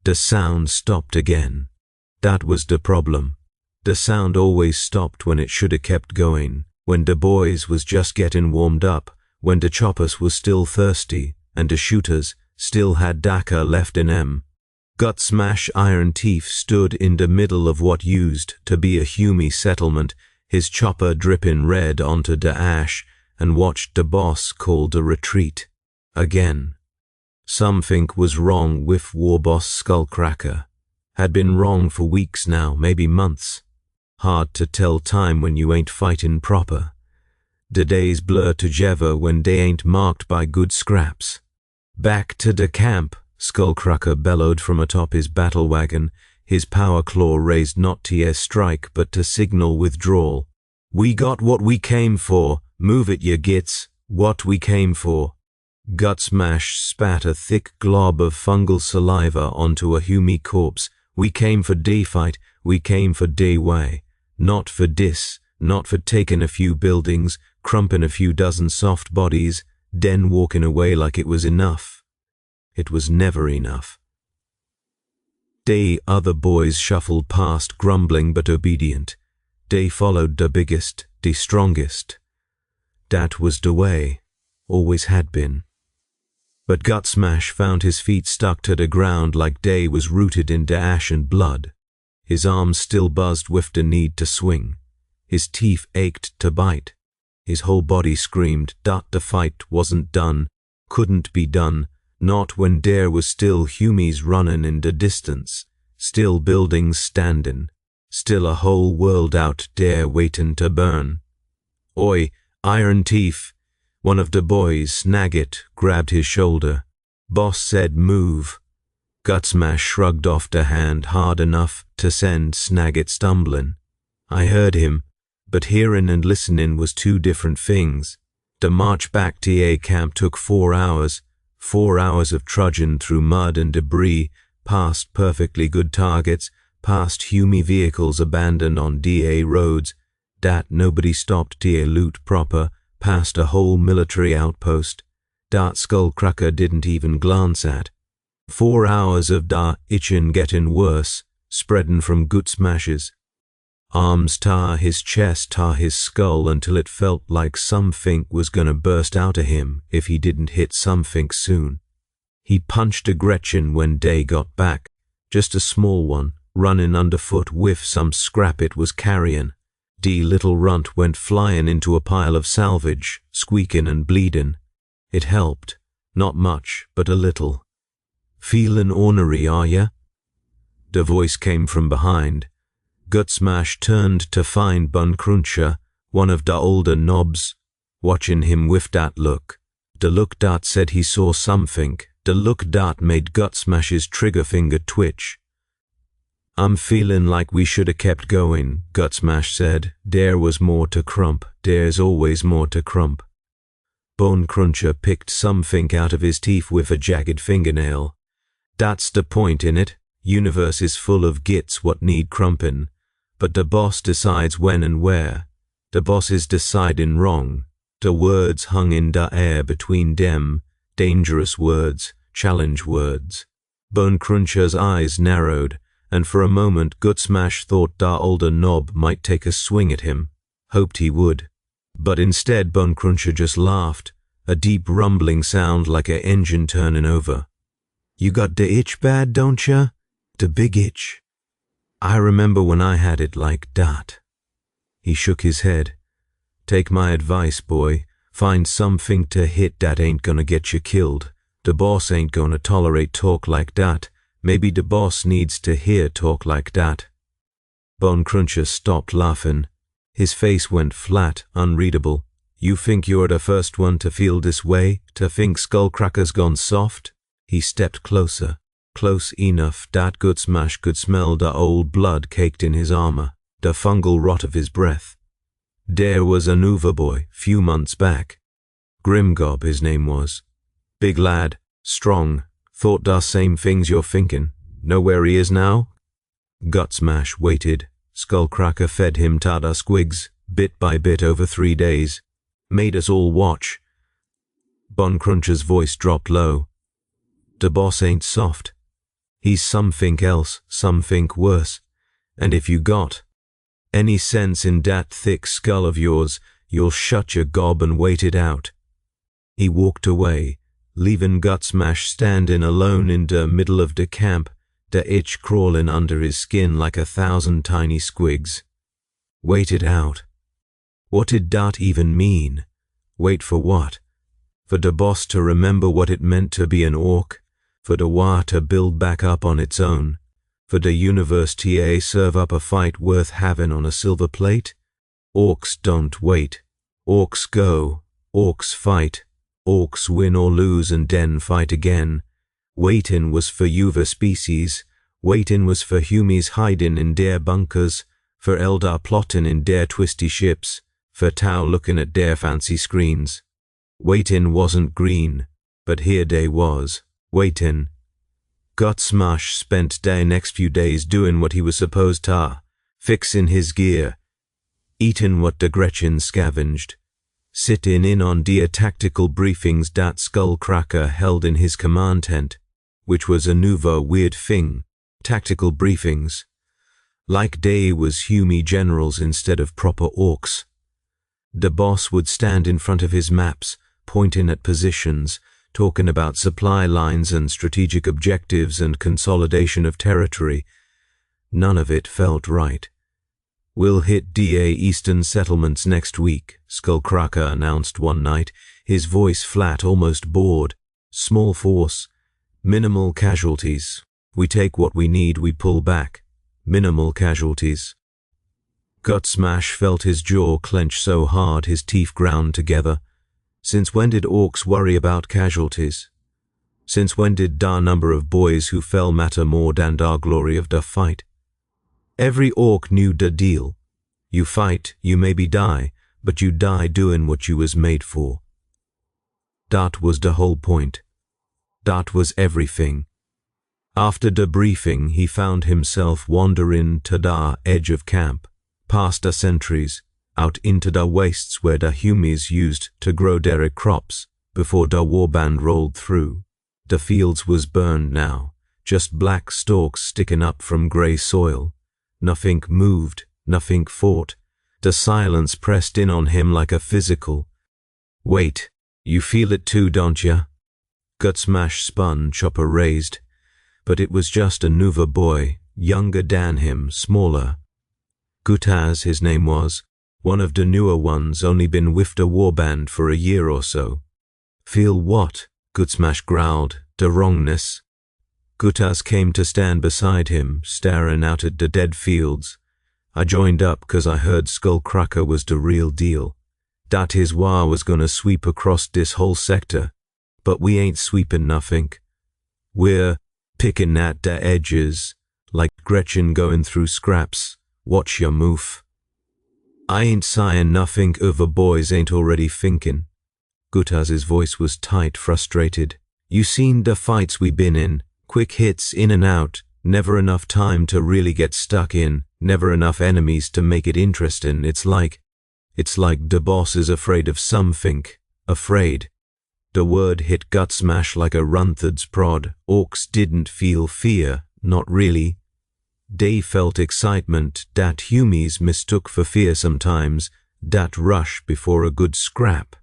The sound stopped again. That was the problem. The sound always stopped when it shoulda kept going, when the boys was just getting warmed up, when the choppers was still thirsty, and the shooters still had daka left in 'em. Gutsmash Iron Teeth stood in the middle of what used to be a Hume settlement, his chopper dripping red onto the ash, and watched the boss call the retreat. Again. Something was wrong with War Boss Skullcracker. Had been wrong for weeks now, maybe months. Hard to tell time when you ain't fighting proper. The days blur together when they ain't marked by good scraps. Back to the camp, Skullcracker bellowed from atop his battle wagon, his power claw raised not to strike but to signal withdrawal. We got what we came for. Move it, you gits. What we came for. Gutsmash spat a thick glob of fungal saliva onto a Hume corpse. We came for day fight. We came for day way. Not for dis. Not for taking a few buildings, crumping a few dozen soft bodies, then walking away like it was enough. It was never enough. They other boys shuffled past, grumbling but obedient. They followed the biggest, the strongest. That was the way, always had been. But Gutsmash found his feet stuck to the ground like they was rooted in the ash and blood. His arms still buzzed with the need to swing. His teeth ached to bite. His whole body screamed that the fight wasn't done, couldn't be done, not when there was still Humes running in the distance, still buildings standing, still a whole world out there waiting to burn. Oi, Iron Teeth! One of the boys, Snagit, grabbed his shoulder. Boss said move. Gutsmash shrugged off the hand hard enough to send Snagit stumbling. I heard him, but hearing and listening was two different things. The march back to A camp took 4 hours. 4 hours of trudging through mud and debris, past perfectly good targets, past Hume vehicles abandoned on DA roads, that nobody stopped DA loot proper, past a whole military outpost, that Skullcracker didn't even glance at. 4 hours of da itching getting worse, spreading from Gutsmashes. Arms tar his chest, tar his skull until it felt like something was gonna burst out of him if he didn't hit something soon. He punched a Gretchen when Day got back, just a small one, running underfoot with some scrap it was carrying. The little runt went flying into a pile of salvage, squeaking and bleeding. It helped, not much, but a little. Feelin' ornery, are ya? The voice came from behind. Gutsmash turned to find Bun Cruncher, one of the older knobs, watching him with that look. The look that said he saw something, the look that made Gutsmash's trigger finger twitch. I'm feeling like we shoulda kept going, Gutsmash said. There was more to crump. There's always more to crump. Bone Cruncher picked something out of his teeth with a jagged fingernail. That's the point in it. Universe is full of gits what need crumpin'. But the boss decides when and where. The boss is deciding wrong. The words hung in the air between them, dangerous words, challenge words. Bone Cruncher's eyes narrowed, and for a moment Gutsmash thought the older knob might take a swing at him, hoped he would. But instead Bone Cruncher just laughed, a deep rumbling sound like a engine turning over. You got the itch bad, don't ya? The big itch. I remember when I had it like that. He shook his head. Take my advice, boy. Find something to hit that ain't gonna get you killed. The boss ain't gonna tolerate talk like that. Maybe the boss needs to hear talk like that. Bone Cruncher stopped laughing. His face went flat, unreadable. You think you're the first one to feel this way? To think Skullcracker's gone soft? He stepped closer. Close enough that Gutsmash could smell the old blood caked in his armor, the fungal rot of his breath. There was a Nuva boy, few months back. Grimgob his name was. Big lad, strong, thought the same things you're thinking. Know where he is now? Gutsmash waited. Skullcracker fed him tada squigs, bit by bit over 3 days. Made us all watch. Bone Cruncher's voice dropped low. The boss ain't soft. He's something else, something worse. And if you got any sense in that thick skull of yours, you'll shut your gob and wait it out." He walked away, leaving Gutsmash standing alone in the middle of the camp, the itch crawling under his skin like 1,000 tiny squigs. Wait it out. What did that even mean? Wait for what? For the boss to remember what it meant to be an orc? For the war to build back up on its own? For the universe to serve up a fight worth having on a silver plate? Orcs don't wait. Orcs go. Orcs fight. Orcs win or lose and then fight again. Waiting was for Yuva species. Waiting was for humies hiding in their bunkers, for Eldar plotting in their twisty ships, for Tau looking at their fancy screens. Waiting wasn't green, but here they was, waiting. Gutsmash spent the next few days doing what he was supposed to, fixing his gear, eating what the Gretchen scavenged, sitting in on the tactical briefings that Skullcracker held in his command tent, which was a nouveau weird thing, tactical briefings. Like they was Humie generals instead of proper orcs. The boss would stand in front of his maps, pointing at positions, talking about supply lines and strategic objectives and consolidation of territory. None of it felt right. "We'll hit DA Eastern settlements next week," Skullcracker announced one night, his voice flat, almost bored. "Small force. Minimal casualties. We take what we need, we pull back. Minimal casualties." Gutsmash felt his jaw clench so hard his teeth ground together. Since when did orcs worry about casualties? Since when did the number of boys who fell matter more than the glory of the fight? Every orc knew the deal. You fight, you maybe die, but you die doing what you was made for. That was the whole point. That was everything. After the briefing, he found himself wandering to the edge of camp, past the sentries, out into the wastes where the humies used to grow their crops before the warband rolled through. The fields was burned now, just black stalks sticking up from grey soil. Nothing moved, nothing fought. The silence pressed in on him like a physical. "Wait, you feel it too, don't ya?" Gutsmash spun, chopper raised. But it was just a Nuva boy, younger than him, smaller. Gutaz, his name was, one of the newer ones, only been with the warband for a year or so. "Feel what?" Gutsmash growled. "The wrongness." Gutaz came to stand beside him, staring out at the dead fields. "I joined up 'cause I heard Skullcracker was the real deal. That his war was gonna sweep across this whole sector. But we ain't sweeping nothing. We're picking at the edges, like Gretchen going through scraps. Watch your move. I ain't saying nothing other boys ain't already thinking." Gutaz's voice was tight, frustrated. "You seen the fights we been in. Quick hits in and out, never enough time to really get stuck in, never enough enemies to make it interesting. It's like the boss is afraid of something. Afraid." The word hit Gutsmash like a Runthard's prod. Orcs didn't feel fear, not really. They felt excitement that humies mistook for fear sometimes, that rush before a good scrap.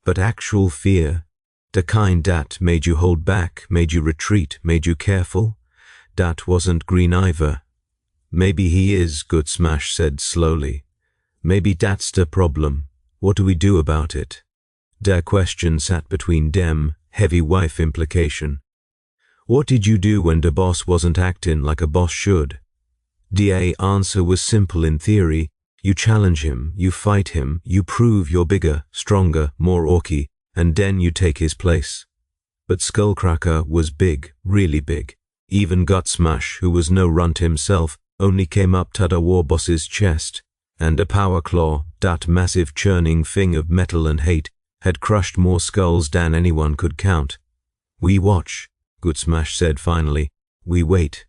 But actual fear, the kind that made you hold back, made you retreat, made you careful, that wasn't green either. "Maybe he is," Gutsmash said slowly. "Maybe that's the problem. What do we do about it?" Their question sat between them, heavy wife implication. What did you do when the boss wasn't acting like a boss should? The answer was simple in theory. You challenge him, you fight him, you prove you're bigger, stronger, more orky, and then you take his place. But Skullcracker was big, really big. Even Gutsmash, who was no runt himself, only came up to the war boss's chest, and a power claw, that massive churning thing of metal and hate, had crushed more skulls than anyone could count. "We watch," Gutsmash said finally. "We wait."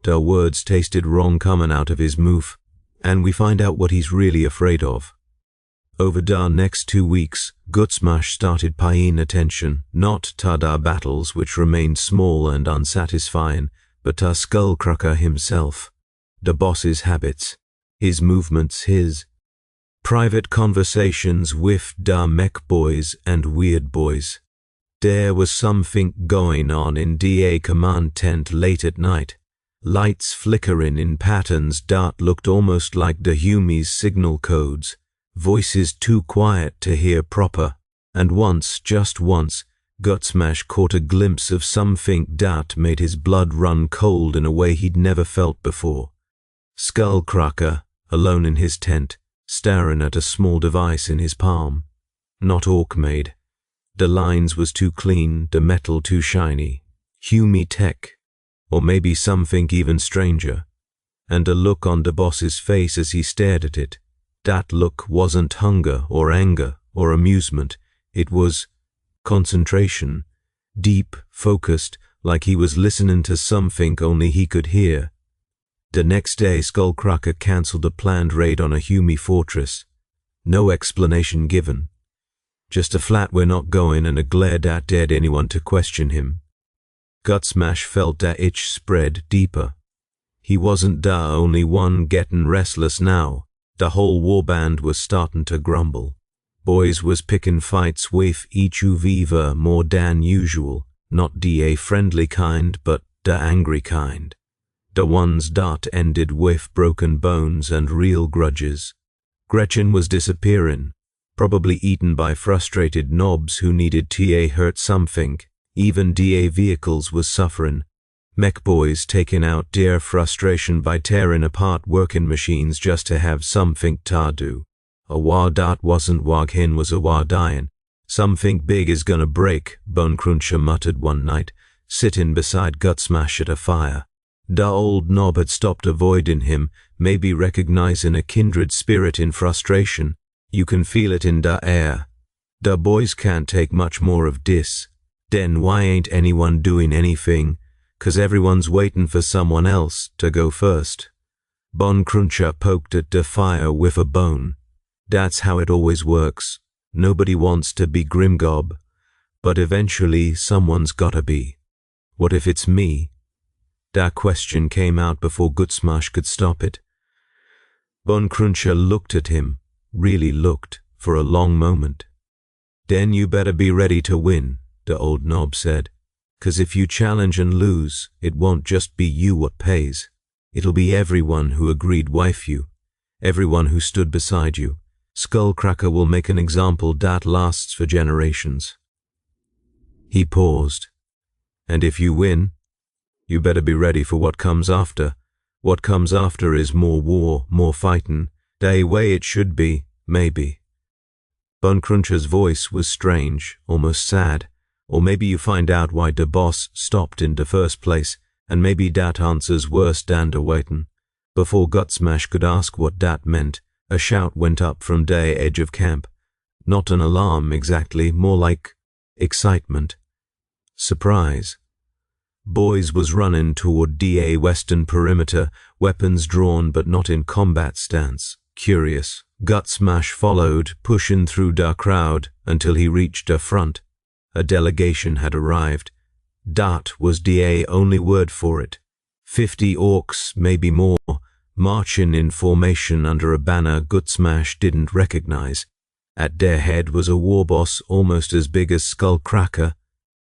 The words tasted wrong coming out of his mouth, and we find out what he's really afraid of. Over the next 2 weeks, Gutsmash started paying attention, not to the battles which remained small and unsatisfying, but Skullcracker himself, the boss's habits, his movements, his private conversations with da mech boys and weird boys. There was something going on in DA command tent late at night. Lights flickering in patterns that looked almost like the Humies' signal codes, voices too quiet to hear proper, and once, just once, Gutsmash caught a glimpse of something that made his blood run cold in a way he'd never felt before. Skullcracker, alone in his tent, staring at a small device in his palm. Not Orc-made. The lines was too clean, the metal too shiny. Humie tech. Or maybe something even stranger. And the look on the boss's face as he stared at it, that look wasn't hunger or anger or amusement. It was concentration, deep, focused, like he was listening to something only he could hear. The next day, Skullcracker cancelled a planned raid on a Humie fortress. No explanation given. Just a flat "we're not going" and a glare that dared anyone to question him. Gutsmash felt that itch spread deeper. He wasn't the only one getting restless now. The whole warband was starting to grumble. Boys was picking fights with each other more than usual, not the friendly kind, but the angry kind. The ones that ended with broken bones and real grudges. Gretchen was disappearing, probably eaten by frustrated knobs who needed to hurt something. Even DA vehicles was suffering. Mech boys taking out their frustration by tearing apart working machines just to have something to do. A war that wasn't Waghin was a war dying. Something big is gonna break, Bone Cruncher muttered one night, sitting beside Gutsmash at a fire. The old knob had stopped avoiding him, maybe recognizing a kindred spirit in frustration. You can feel it in the air. The boys can't take much more of this. Then why ain't anyone doing anything? 'Cause everyone's waiting for someone else to go first. Bone Cruncher poked at the fire with a bone. That's how it always works. Nobody wants to be Grimgob, but eventually someone's gotta be. What if it's me? That question came out before Gutsmash could stop it. Bone Cruncher looked at him, really looked, for a long moment. Then you better be ready to win, the old knob said. 'Cause if you challenge and lose, it won't just be you what pays. It'll be everyone who agreed with you, everyone who stood beside you. Skullcracker will make an example that lasts for generations. He paused. And if you win, you better be ready for what comes after. What comes after is more war, more fighting. The way it should be, maybe. Bone Cruncher's voice was strange, almost sad. Or maybe you find out why the boss stopped in the first place, and maybe that answer's worse than the waiting. Before Gutsmash could ask what that meant, a shout went up from the edge of camp. Not an alarm exactly, more like excitement. Surprise. Boys was running toward DA western perimeter, weapons drawn but not in combat stance. Curious. Gutsmash followed, pushing through the crowd until he reached the front. A delegation had arrived. That was DA only word for it. 50 orcs, maybe more, marching in formation under a banner Gutsmash didn't recognize. At their head was a warboss almost as big as Skullcracker,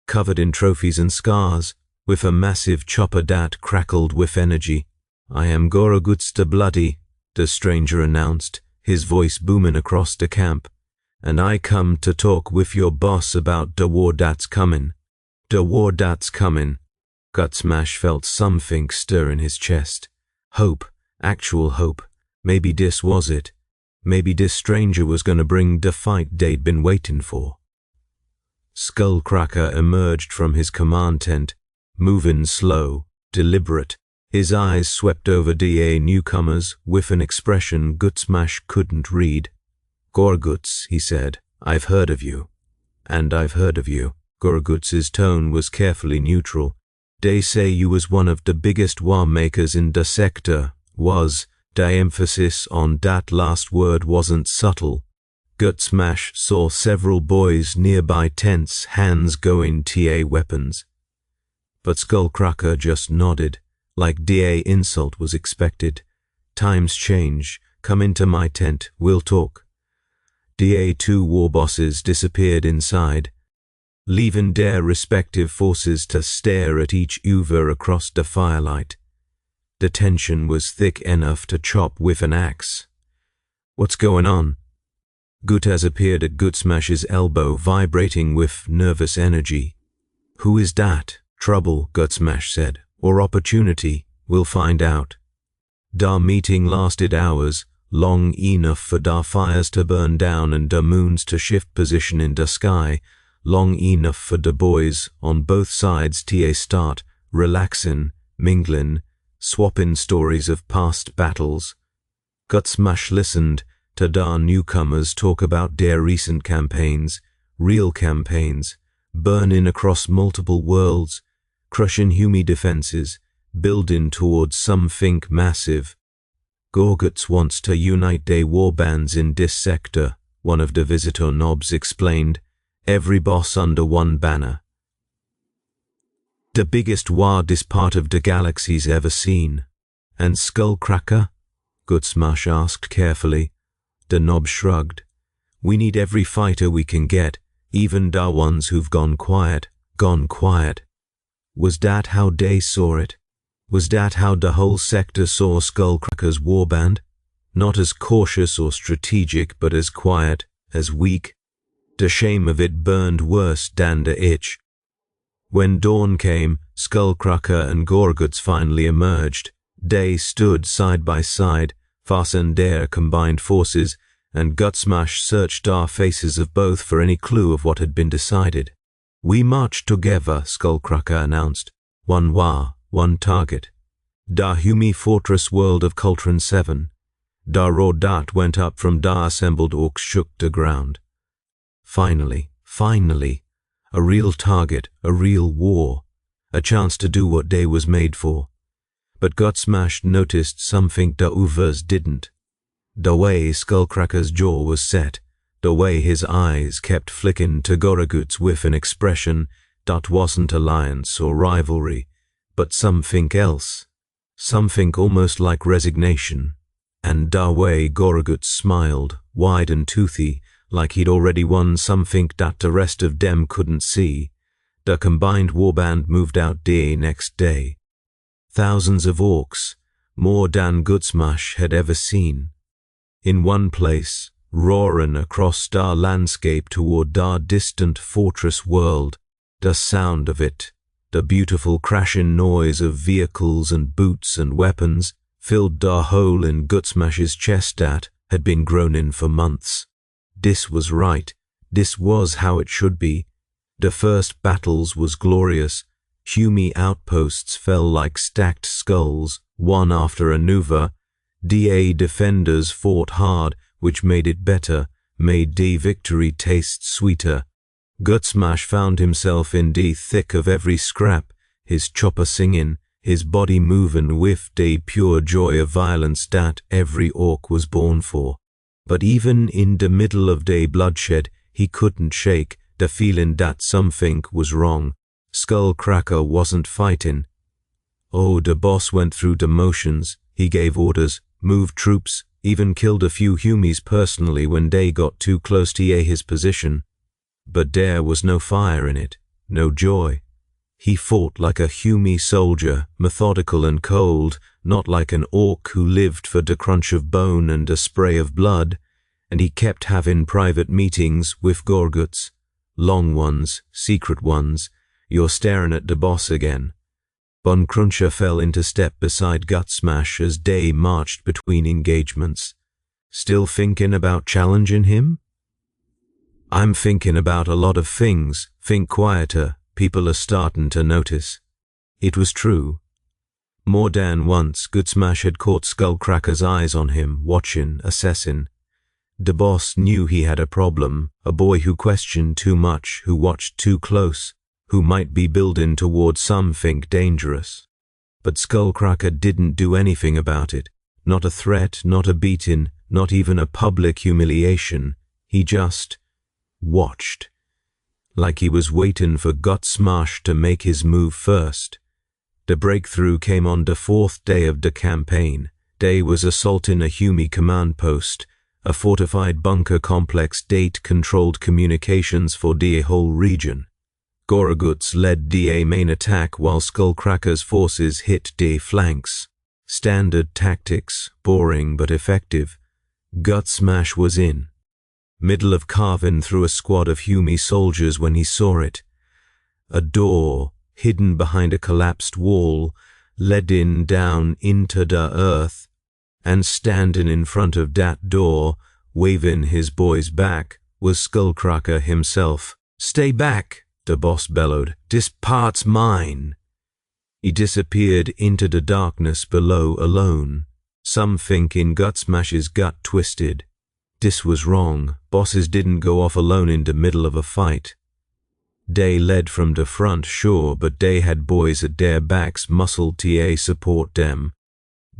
covered in trophies and scars, with a massive chopper that crackled with energy. "I am Goroguts the Bloody," the stranger announced, his voice booming across the camp. "And I come to talk with your boss about the war that's coming." The war that's coming. Gutsmash felt something stir in his chest. Hope, actual hope. Maybe this was it. Maybe this stranger was going to bring the fight they'd been waiting for. Skullcracker emerged from his command tent, moving slow, deliberate. His eyes swept over DA newcomers with an expression Gutsmash couldn't read. "Gorguts," he said, "I've heard of you. And I've heard of you." Gorguts's tone was carefully neutral. "They say you was one of the biggest war makers in the sector. Was." The emphasis on that last word wasn't subtle. Gutsmash saw several boys nearby tents, hands going TA weapons. But Skullcracker just nodded, like DA insult was expected. Times change, come into my tent, we'll talk. DA2 war bosses disappeared inside, leaving their respective forces to stare at each other across the firelight. The tension was thick enough to chop with an axe. What's going on? Gutaz appeared at Gutsmash's elbow, vibrating with nervous energy. Who is that? Trouble, Gutsmash said. Or opportunity? We'll find out. Dar meeting lasted hours, long enough for dar fires to burn down and dar moons to shift position in the sky, long enough for the boys on both sides to start relaxing, mingling, swapping stories of past battles. Gutsmash listened to dar newcomers talk about their recent campaigns, real campaigns, burning across multiple worlds, crushing human defenses, building towards something massive. Gorguts wants to unite their warbands in this sector, one of the visitor knobs explained, every boss under one banner. The biggest war this part of the galaxy's ever seen. And Skullcracker? Gutsmash asked carefully. The knob shrugged. We need every fighter we can get, even the ones who've gone quiet. Gone quiet. Was that how they saw it? Was that how the whole sector saw Skullcracker's warband? Not as cautious or strategic, but as quiet, as weak. The shame of it burned worse than the itch. When dawn came, Skullcracker and Gorguts finally emerged. They stood side by side, fastened their combined forces, and Gutsmash searched our faces of both for any clue of what had been decided. We marched together, Skullcracker announced. One war, one target. Da Humi Fortress world of Cultron 7. Da Rodat went up from da assembled Orks shook the ground. Finally, a real target, a real war, a chance to do what they was made for. But Gutsmash noticed something the others didn't. The way Skullcracker's jaw was set, the way his eyes kept flicking to Gorguts with an expression that wasn't alliance or rivalry, but something else, something almost like resignation. And the way Gorguts smiled, wide and toothy, like he'd already won something that the rest of them couldn't see. The combined warband moved out the next day. Thousands of Orks, more than Gutsmash had ever seen. In one place, roaring across the landscape toward the distant fortress world, the sound of it, the beautiful crashing noise of vehicles and boots and weapons, filled the hole in Gutsmash's chest that had been groaning for months. This was right. This was how it should be. The first battles was glorious. Humy outposts fell like stacked skulls, one after another. DA defenders fought hard, which made it better, made the victory taste sweeter. Gutsmash found himself in the thick of every scrap, his chopper singing, his body moving with the pure joy of violence that every Ork was born for. But even in the middle of the bloodshed, he couldn't shake the feeling that something was wrong. Skullcracker wasn't fighting. Oh, the boss went through the motions. He gave orders, moved troops, even killed a few Humies personally when they got too close to his position. But there was no fire in it, no joy. He fought like a Humie soldier, methodical and cold, not like an Ork who lived for the crunch of bone and a spray of blood, and he kept having private meetings with Gorguts. Long ones, secret ones. You're staring at the boss again. Bon Cruncher fell into step beside Gutsmash as they marched between engagements. Still thinking about challenging him? I'm thinking about a lot of things. Think quieter. People are starting to notice. It was true. More than once, Gutsmash had caught Skullcracker's eyes on him, watching, assessing. The boss knew he had a problem, a boy who questioned too much, who watched too close, who might be building towards something dangerous. But Skullcracker didn't do anything about it. Not a threat, not a beating, not even a public humiliation. He just watched. like he was waiting for Guardsman to make his move first. The breakthrough came on the 4th day of the campaign. Day was assaulting a Humi command post, a fortified bunker complex date-controlled communications for the whole region. Gorguts led the main attack while Skullcracker's forces hit the flanks. Standard tactics, boring but effective. Guardsman was in. Middle of carving through a squad of Humi soldiers when he saw it. A door, hidden behind a collapsed wall, led down into the earth, and standing in front of that door, waving his boys back, was Skullcracker himself. "Stay back," the boss bellowed. "This part's mine." He disappeared into the darkness below alone. Something in Guardsman's gut twisted. This was wrong. Bosses didn't go off alone in the middle of a fight. They led from the front, sure, but they had boys at their backs muscled to support them.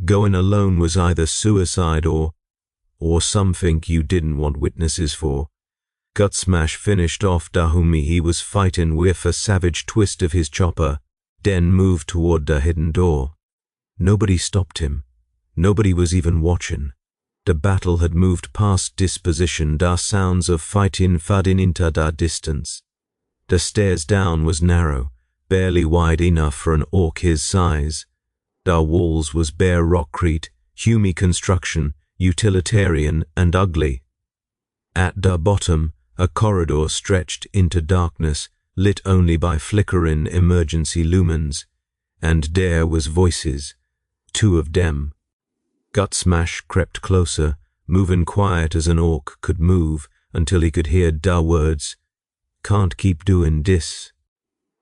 Going alone was either suicide or something you didn't want witnesses for. Guardsman finished off Dahumi he was fighting with a savage twist of his chopper, then moved toward the hidden door. Nobody stopped him. Nobody was even watching. The battle had moved past this position, the sounds of fighting fading into the distance. The stairs down was narrow, barely wide enough for an orc his size. The walls was bare rockcrete, Humi construction, utilitarian and ugly. At the bottom, a corridor stretched into darkness, lit only by flickering emergency lumens, and there was voices, 2 of them. Guardsman crept closer, moving quiet as an orc could move until he could hear the words, "Can't keep doing this."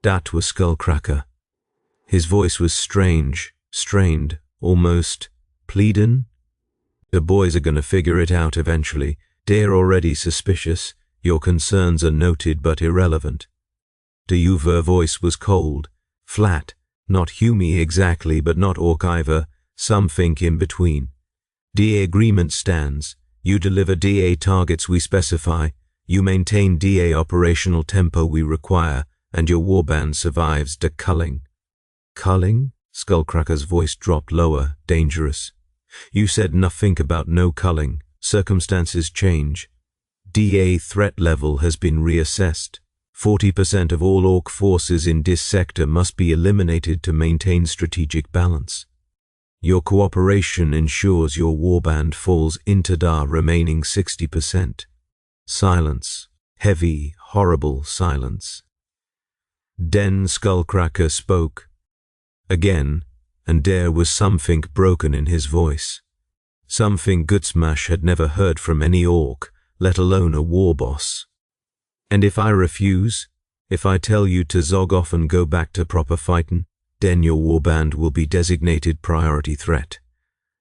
That was Skullcracker. His voice was strange, strained, almost pleading. "The boys are gonna figure it out eventually. They're already suspicious. Your concerns are noted but irrelevant." The Uver voice was cold, flat, not Humi exactly but not orc either, something in between. "DA agreement stands. You deliver DA targets we specify, you maintain DA operational tempo we require, and your warband survives the culling." "Culling?" Skullcracker's voice dropped lower, dangerous. "You said nothing about no culling. Circumstances change. DA threat level has been reassessed. 40% of all orc forces in this sector must be eliminated to maintain strategic balance. Your cooperation ensures your warband falls into the remaining 60%. Silence. Heavy, horrible silence. Then Skullcracker spoke. Again, and there was something broken in his voice. Something Guardsman had never heard from any orc, let alone a war boss. "And if I refuse, if I tell you to zog off and go back to proper fighting, then your warband will be designated priority threat.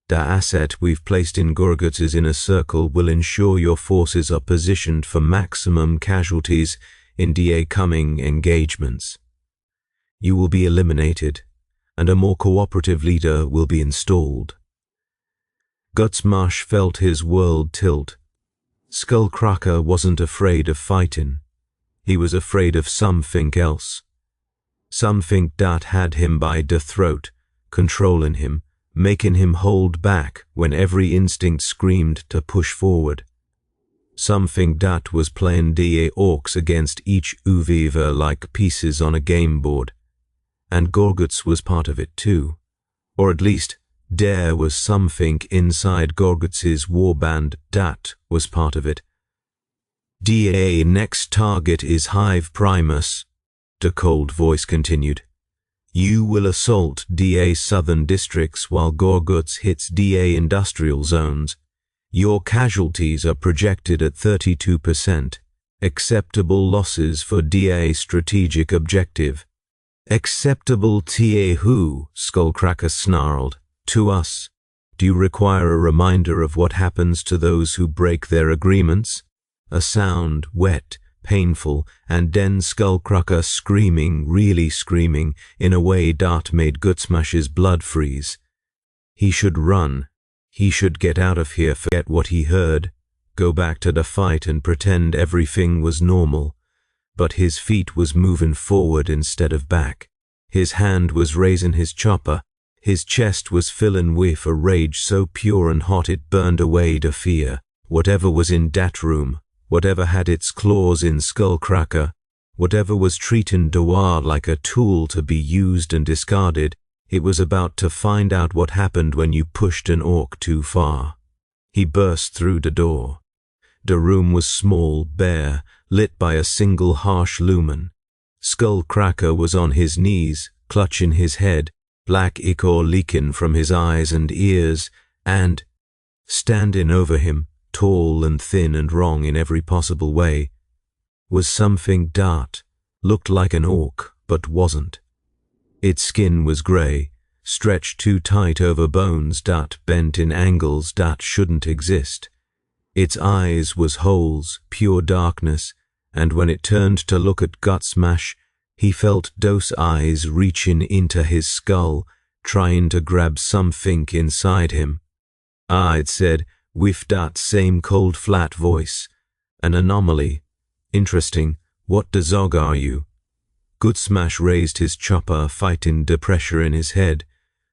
The asset we've placed in Gorguts' inner circle will ensure your forces are positioned for maximum casualties in the coming engagements. You will be eliminated, and a more cooperative leader will be installed." Guardsman felt his world tilt. Skullcracker wasn't afraid of fighting. He was afraid of something else. Something that had him by the throat, controlling him, making him hold back when every instinct screamed to push forward. Something that was playing the orcs against each Uviva like pieces on a game board. And Gorguts was part of it too. Or at least, there was something inside Gorguts' warband that was part of it. "DA next target is Hive Primus," the cold voice continued. "You will assault DA southern districts while Gorguts hits DA industrial zones. Your casualties are projected at 32%. Acceptable losses for DA strategic objective." "Acceptable TA who?" Skullcracker snarled. "To us. Do you require a reminder of what happens to those who break their agreements?" A sound, wet, painful, and then Skullcracker screaming, really screaming, in a way that made Guardsman's blood freeze. He should run. He should get out of here, forget what he heard, go back to the fight and pretend everything was normal. but his feet was moving forward instead of back. His hand was raising his chopper. His chest was filling with a rage so pure and hot it burned away the fear. Whatever was in that room, whatever had its claws in Skullcracker, whatever was treating Dewar like a tool to be used and discarded, it was about to find out what happened when you pushed an orc too far. He burst through the door. The room was small, bare, lit by a single harsh lumen. Skullcracker was on his knees, clutching his head, black ichor leaking from his eyes and ears, and, standing over him, tall and thin and wrong in every possible way, was something that looked like an orc but wasn't. Its skin was grey, stretched too tight over bones that bent in angles that shouldn't exist. Its eyes was holes, pure darkness, and when it turned to look at Gutsmash, he felt those eyes reaching into his skull, trying to grab something inside him. "Ah," it said, with that same cold flat voice. "An anomaly. Interesting. What the zog are you?" Gutsmash raised his chopper, fighting the pressure in his head.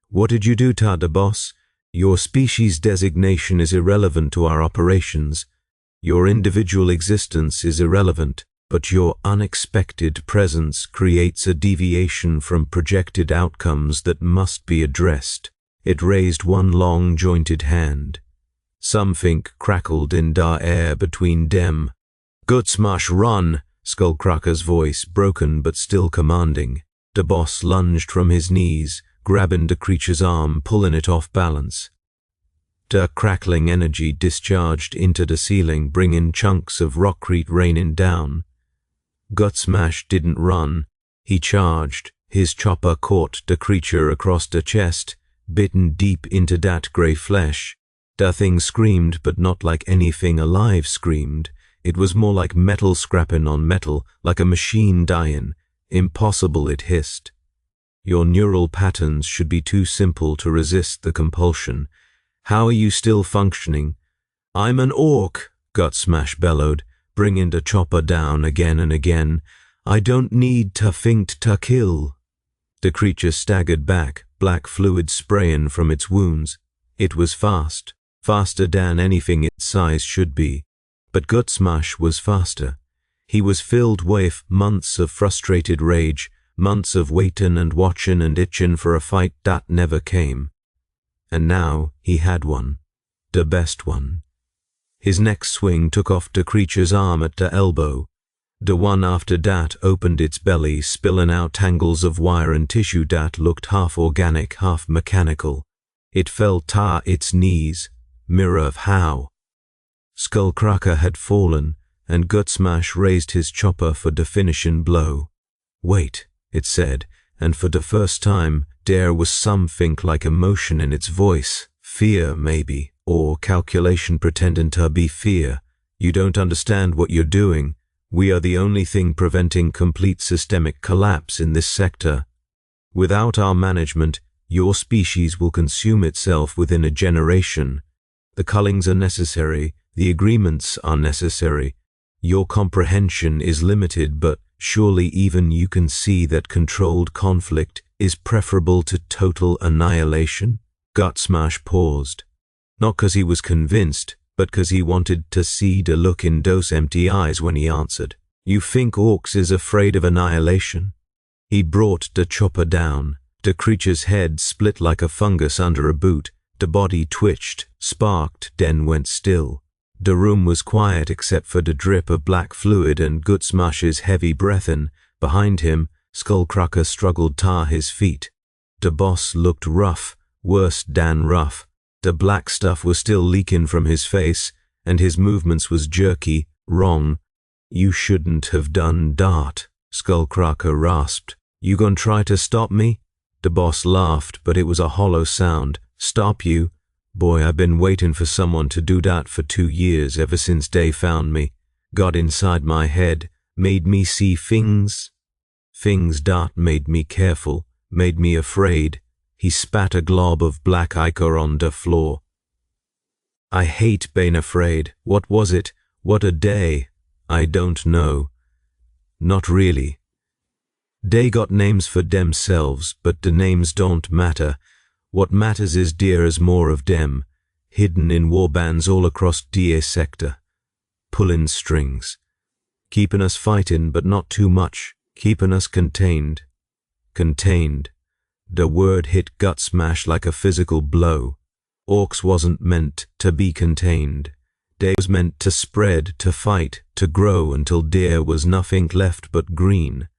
"What did you do, the boss? Your species designation is irrelevant to our operations. Your individual existence is irrelevant, but your unexpected presence creates a deviation from projected outcomes that must be addressed." It raised one long jointed hand. Something crackled in the air between them. "Gutsmash, run!" Skullcracker's voice, broken but still commanding. The boss lunged from his knees, grabbing the creature's arm, pulling it off balance. The crackling energy discharged into the ceiling, bringing chunks of rockcrete raining down. Gutsmash didn't run. He charged. His chopper caught the creature across the chest, bitten deep into that grey flesh. The thing screamed, but not like anything alive screamed. It was more like metal scrapping on metal, like a machine dying. Impossible, it hissed. Your neural patterns should be too simple to resist the compulsion. How are you still functioning? "I'm an orc," Gutsmash bellowed, bringing the chopper down again and again. "I don't need to think to kill." The creature staggered back, black fluid spraying from its wounds. It was fast, faster than anything its size should be. But Gutsmash was faster. He was filled with months of frustrated rage, months of waiting and watching and itching for a fight that never came. And now he had one. The best one. His next swing took off the creature's arm at the elbow. The one after that opened its belly, spilling out tangles of wire and tissue that looked half organic, half mechanical. It fell to its knees, mirror of how. Skullcracker had fallen, and Gutsmash raised his chopper for the finishing blow. "Wait," it said, and for the first time there was something like emotion in its voice. Fear, maybe, or calculation pretending to be fear. "You don't understand what you're doing. We are the only thing preventing complete systemic collapse in this sector. Without our management, your species will consume itself within a generation. The cullings are necessary. The agreements are necessary. Your comprehension is limited, but surely even you can see that controlled conflict is preferable to total annihilation." Gutsmash paused. Not because he was convinced, but because he wanted to see the look in those empty eyes when he answered. "You think Orks is afraid of annihilation?" He brought the chopper down. The creature's head split like a fungus under a boot. The body twitched, sparked, then went still. The room was quiet except for the drip of black fluid and Gutsmash's heavy breathing. Behind him, Skullcracker struggled to his feet. The boss looked rough, worse than rough. The black stuff was still leaking from his face, and his movements was jerky, wrong. "You shouldn't have done that," Skullcracker rasped. "You gonna try to stop me?" The boss laughed, but it was a hollow sound. "Stop you? Boy, I've been waiting for someone to do that for 2 years, ever since they found me. Got inside my head, made me see things that made me careful, made me afraid." He spat a glob of black ichor on the floor. "I hate being afraid. What was it? What a day? I don't know. Not really. They got names for themselves, but the names don't matter. What matters is there's more of them, hidden in warbands all across DA sector. Pulling strings. Keeping us fighting, but not too much. Keeping us contained. Contained. The word hit gut smash like a physical blow. Orks wasn't meant to be contained. They was meant to spread, to fight, to grow until there was nothing left but green.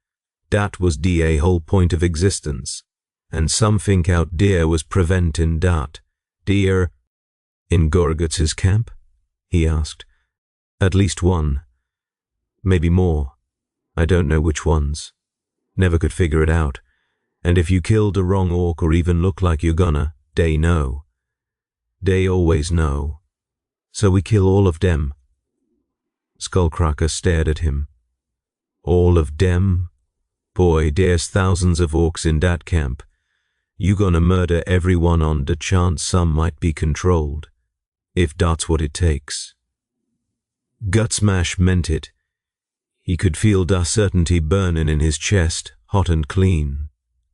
That was the whole point of existence. And something out there was preventing that. Dear, in Gorguts's camp? He asked. At least one. Maybe more. I don't know which ones. Never could figure it out. And if you killed the wrong orc or even look like you're gonna, they know. They always know. So we kill all of them. Skullcracker stared at him. All of them? Boy, there's thousands of orcs in that camp. You gonna murder everyone on the chance some might be controlled, if that's what it takes. Gutsmash meant it. He could feel the certainty burning in his chest, hot and clean.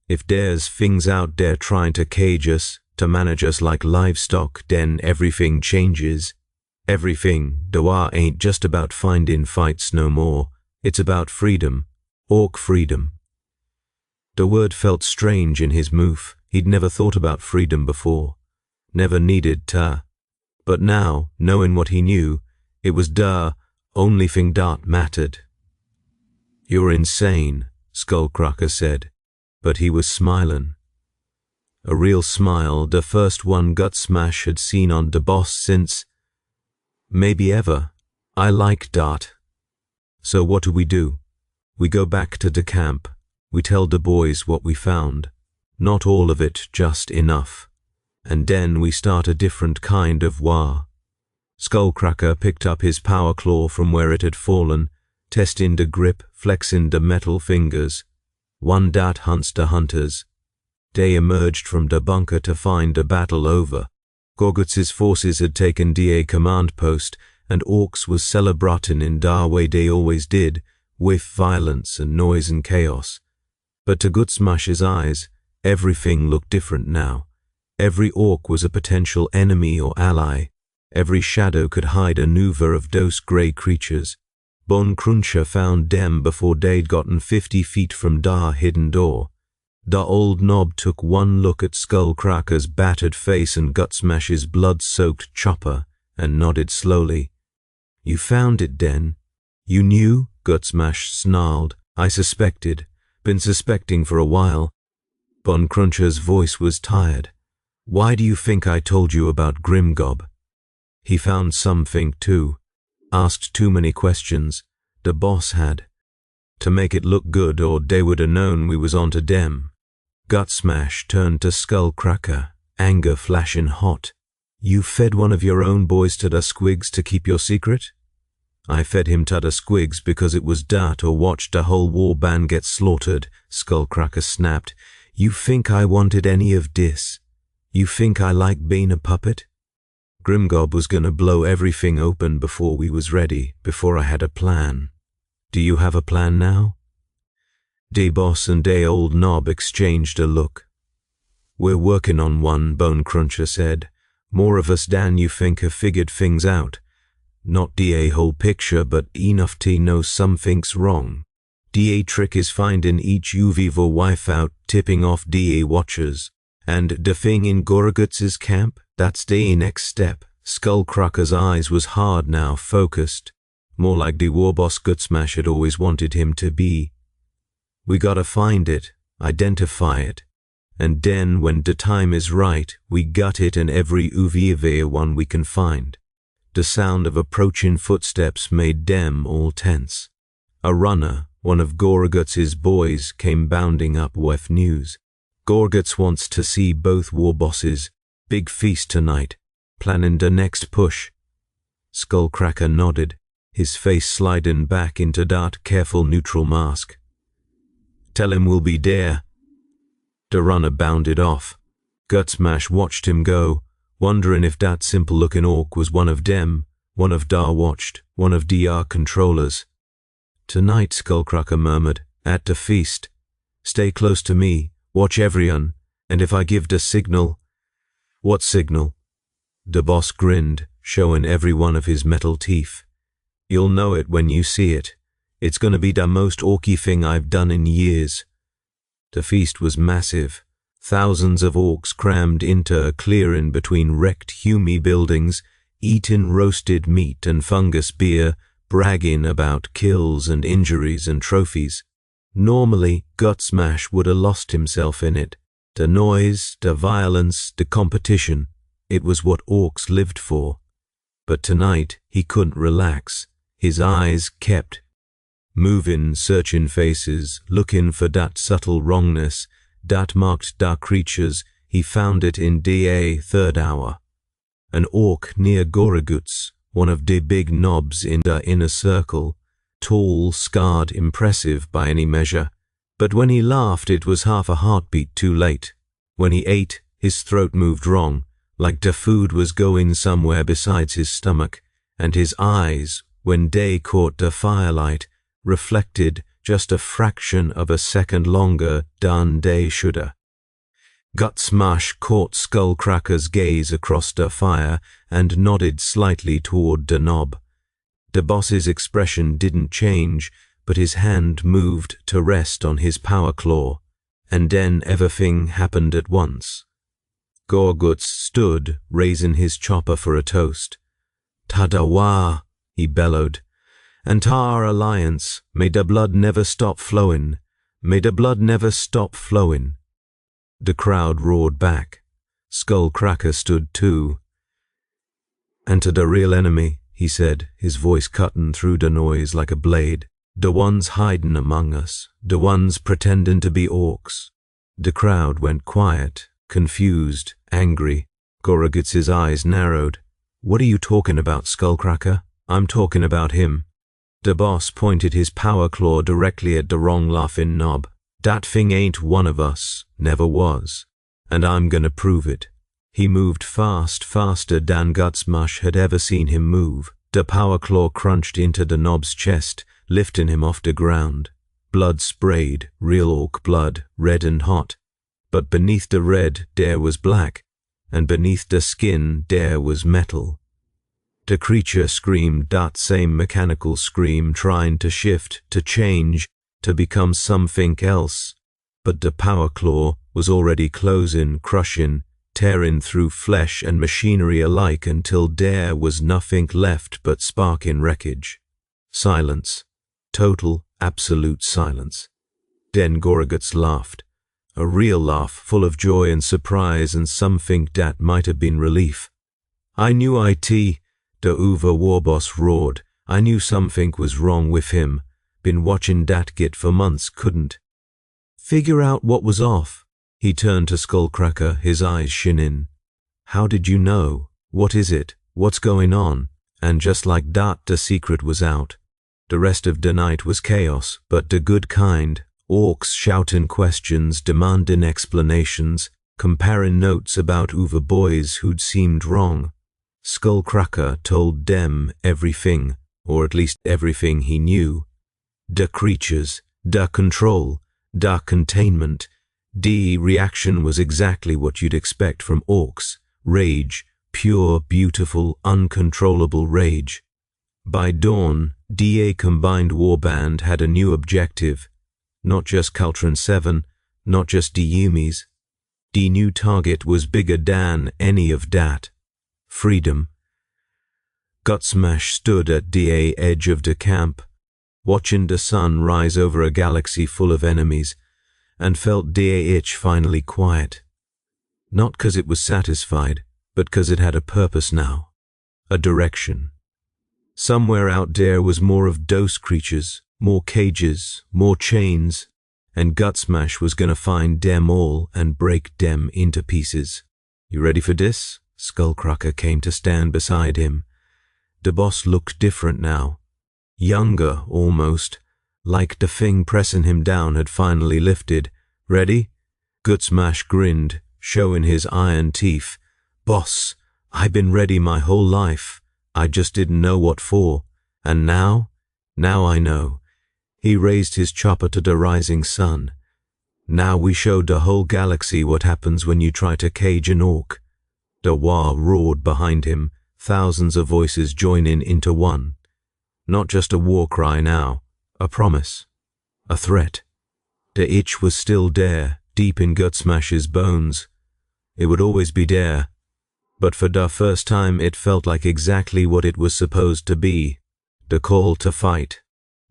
If there's things out there trying to cage us, to manage us like livestock, then everything changes. Everything. The war ain't just about finding fights no more. It's about freedom. Orc freedom. The word felt strange in his mouth. He'd never thought about freedom before. Never needed to. But now, knowing what he knew, it was the only thing that mattered. You're insane, Skullcracker said, but he was smiling. A real smile, the first one Gutsmash had seen on the boss since maybe ever. I like that. So what do? We go back to the camp. We tell the boys what we found. Not all of it, just enough. And then we start a different kind of war. Skullcracker picked up his power claw from where it had fallen, testing the grip, flexing the metal fingers. One that hunts the hunters. They emerged from the bunker to find the battle over. Gorguts's forces had taken the command post, and Orks was celebrating in the way they always did, with violence and noise and chaos. But to Gutsmash's eyes, everything looked different now. Every orc was a potential enemy or ally. Every shadow could hide a nuva of those grey creatures. Bone Cruncher found them before they'd gotten 50 feet from the hidden door. The old knob took one look at Skullcracker's battered face and Gutsmash's blood-soaked chopper and nodded slowly. You found it then? You knew? Gutsmash snarled. I suspected. Been suspecting for a while. Bone Cruncher's voice was tired. Why do you think I told you about Grimgob? He found something too. Asked too many questions. The boss had. To make it look good, or they would have known we was onto them. Gutsmash turned to Skullcracker, anger flashing hot. You fed one of your own boys to the squigs to keep your secret? I fed him to the squigs because it was that or watched the whole warband get slaughtered, Skullcracker snapped. You think I wanted any of this? You think I like being a puppet? Grimgob was gonna blow everything open before we was ready, before I had a plan. Do you have a plan now? The boss and the old knob exchanged a look. We're working on one, Bone Cruncher said. More of us than you think have figured things out. Not the whole picture, but enough to know something's wrong. The trick is finding each UV wife out, tipping off the watchers. And the thing in Gorguts's camp, that's the next step. Skullcracker's eyes was hard now, focused. More like the warboss Gutsmash had always wanted him to be. We gotta find it, identify it. And then, when the time is right, we gut it in every UV one we can find. The sound of approaching footsteps made them all tense. A runner, one of Gorguts's boys, came bounding up with news. Gorguts wants to see both warbosses. Big feast tonight. Planning the next push. Skullcracker nodded, his face sliding back into that careful neutral mask. Tell him we'll be there. The runner bounded off. Gutsmash watched him go, wondering if that simple-looking orc was one of them, one of Da watched, one of DR controllers. Tonight, Skullcracker murmured, at the feast. Stay close to me, watch everyone, and if I give the signal... What signal? The boss grinned, showing every one of his metal teeth. You'll know it when you see it. It's gonna be the most orky thing I've done in years. The feast was massive. Thousands of orcs crammed into a clearing between wrecked Hume buildings, eating roasted meat and fungus beer, bragging about kills and injuries and trophies. Normally, Gutsmash would have lost himself in it. The noise, the violence, the competition. It was what orcs lived for. But tonight, he couldn't relax. His eyes kept moving, searching faces, looking for that subtle wrongness, that marked dark creatures. He found it in DA third hour. An orc near Goraguts, one of the big knobs in the inner circle, tall, scarred, impressive by any measure. But when he laughed, it was half a heartbeat too late. When he ate, his throat moved wrong, like the food was going somewhere besides his stomach, and his eyes, when they caught the firelight, reflected just a fraction of a second longer than they shoulda. Gutsmash caught Skullcracker's gaze across the fire and nodded slightly toward the knob. The boss's expression didn't change, but his hand moved to rest on his power claw, and then everything happened at once. Gorguts stood, raising his chopper for a toast. Tadawa, he bellowed. And Tar Alliance, may the blood never stop flowing. May the blood never stop flowing. The crowd roared back. Skullcracker stood too. And to the real enemy, he said, his voice cutting through the noise like a blade. The ones hiding among us, the ones pretending to be orcs. The crowd went quiet, confused, angry. Goraguts's eyes narrowed. What are you talking about, Skullcracker? I'm talking about him. The boss pointed his power claw directly at the wrong laughing knob. That thing ain't one of us, never was, and I'm gonna prove it. He moved fast, faster than Gutsmash had ever seen him move. The power claw crunched into the knob's chest, lifting him off the ground. Blood sprayed, real orc blood, red and hot. But beneath the red, there was black, and beneath the skin, there was metal. The creature screamed that same mechanical scream, trying to shift, to change, to become something else. But the power claw was already closing, crushing, tearing through flesh and machinery alike until there was nothing left but sparking wreckage. Silence. Total, absolute silence. Then Goraguts laughed. A real laugh, full of joy and surprise and something that might have been relief. I knew it, the Uva warboss roared. I knew something was wrong with him. Been watching that git for months, couldn't figure out what was off. He turned to Skullcracker, his eyes shining. How did you know? What is it? What's going on? And just like that, the secret was out. The rest of the night was chaos, but the good kind. Orcs shouting questions, demanding explanations, comparing notes about Uva boys who'd seemed wrong. Skullcracker told them everything, or at least everything he knew. The creatures, the control, the containment. The reaction was exactly what you'd expect from orcs. Rage, pure, beautiful, uncontrollable rage. By dawn, DA Combined Warband had a new objective. Not just Cultran 7, not just the Yumis. The new target was bigger than any of that. Freedom. Gutsmash stood at the edge of the camp, watching the sun rise over a galaxy full of enemies, and felt the itch finally quiet. Not 'cause it was satisfied, but 'cause it had a purpose now. A direction. Somewhere out there was more of those creatures, more cages, more chains, and Gutsmash was gonna find them all and break them into pieces. You ready for this? Skullcracker came to stand beside him. The boss looked different now. Younger, almost, like the thing pressing him down had finally lifted. Ready? Gutsmash grinned, showing his iron teeth. Boss, I've been ready my whole life. I just didn't know what for. And now I know. He raised his chopper to the rising sun. Now we showed the whole galaxy what happens when you try to cage an orc. The war roared behind him, thousands of voices joining into one. Not just a war cry now, a promise, a threat. The itch was still there, deep in Gutsmash's bones. It would always be there, but for the first time it felt like exactly what it was supposed to be. The call to fight,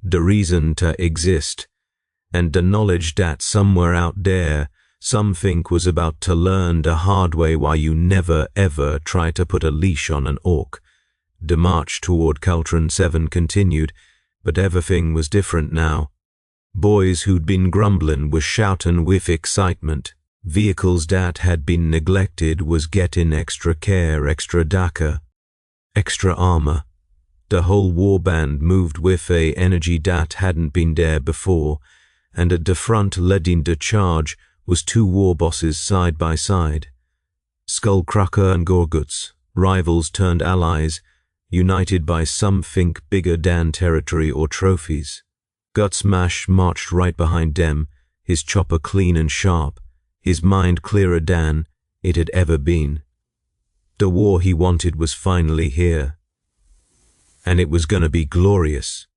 the reason to exist, and the knowledge that somewhere out there, something was about to learn the hard way why you never ever try to put a leash on an orc. The march toward Caltron 7 continued, but everything was different now. Boys who'd been grumbling were shouting with excitement. Vehicles that had been neglected was getting extra care, extra daka, extra armor. The whole warband moved with a energy that hadn't been there before, and at the front leading the charge was two war bosses side by side. Skullcracker and Gorguts, rivals turned allies, united by something bigger than territory or trophies. Gutsmash marched right behind them, his chopper clean and sharp, his mind clearer than it had ever been. The war he wanted was finally here. And it was gonna be glorious.